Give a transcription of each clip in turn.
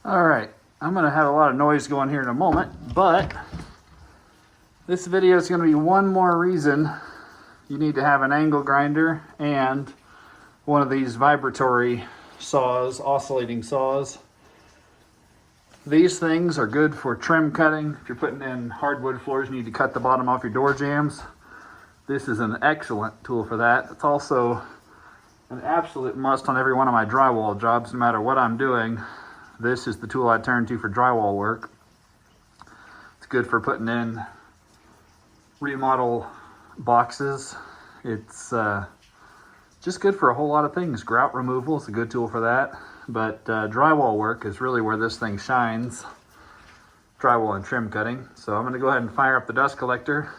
All right, I'm gonna have a lot of noise going here in a moment, but this video is gonna be one more reason you need to have an angle grinder and one of these vibratory saws, oscillating saws. These things are good for trim cutting. If you're putting in hardwood floors, you need to cut the bottom off your door jambs. This is an excellent tool for that. It's also an absolute must on every one of my drywall jobs, no matter what I'm doing. This is the tool I turn to for drywall work. It's good for putting in remodel boxes. It's just good for a whole lot of things. Grout removal is a good tool for that. But drywall work is really where this thing shines. Drywall and trim cutting. So I'm going to go ahead and fire up the dust collector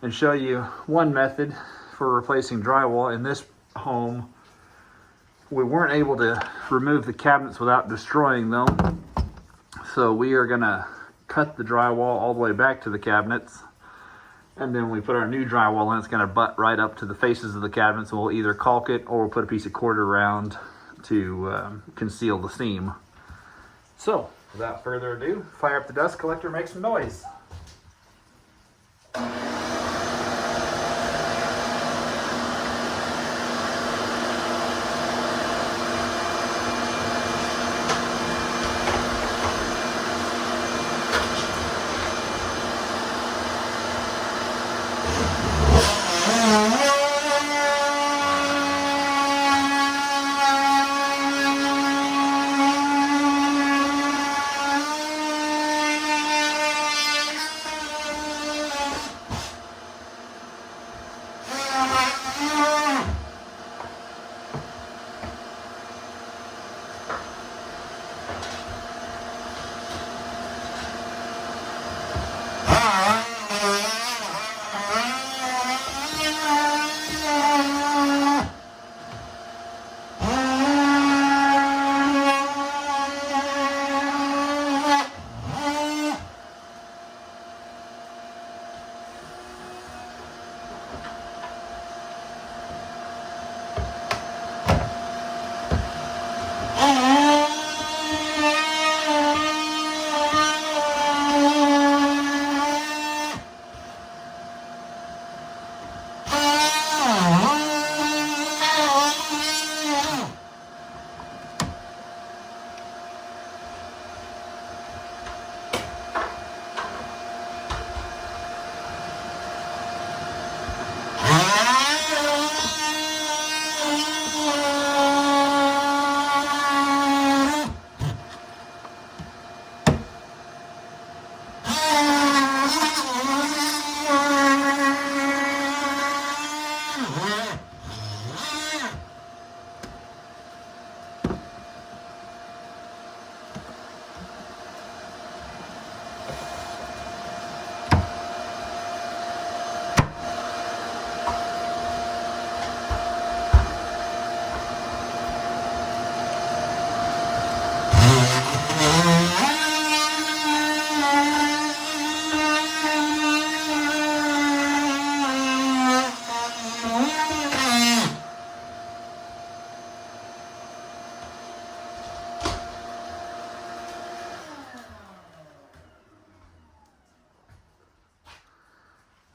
and show you one method for replacing drywall. In this home, we weren't able to remove the cabinets without destroying them. So we are going to cut the drywall all the way back to the cabinets. And then we put our new drywall in. It's going to butt right up to the faces of the cabinets. And we'll either caulk it or we'll put a piece of quarter round to conceal the seam. So without further ado, fire up the dust collector, make some noise.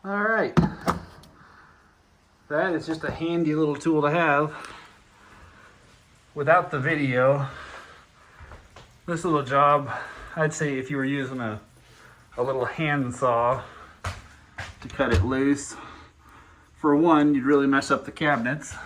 All right, that is just a handy little tool to have. Without the video, this little job, I'd say if you were using a little hand saw to cut it loose, for one, you'd really mess up the cabinets.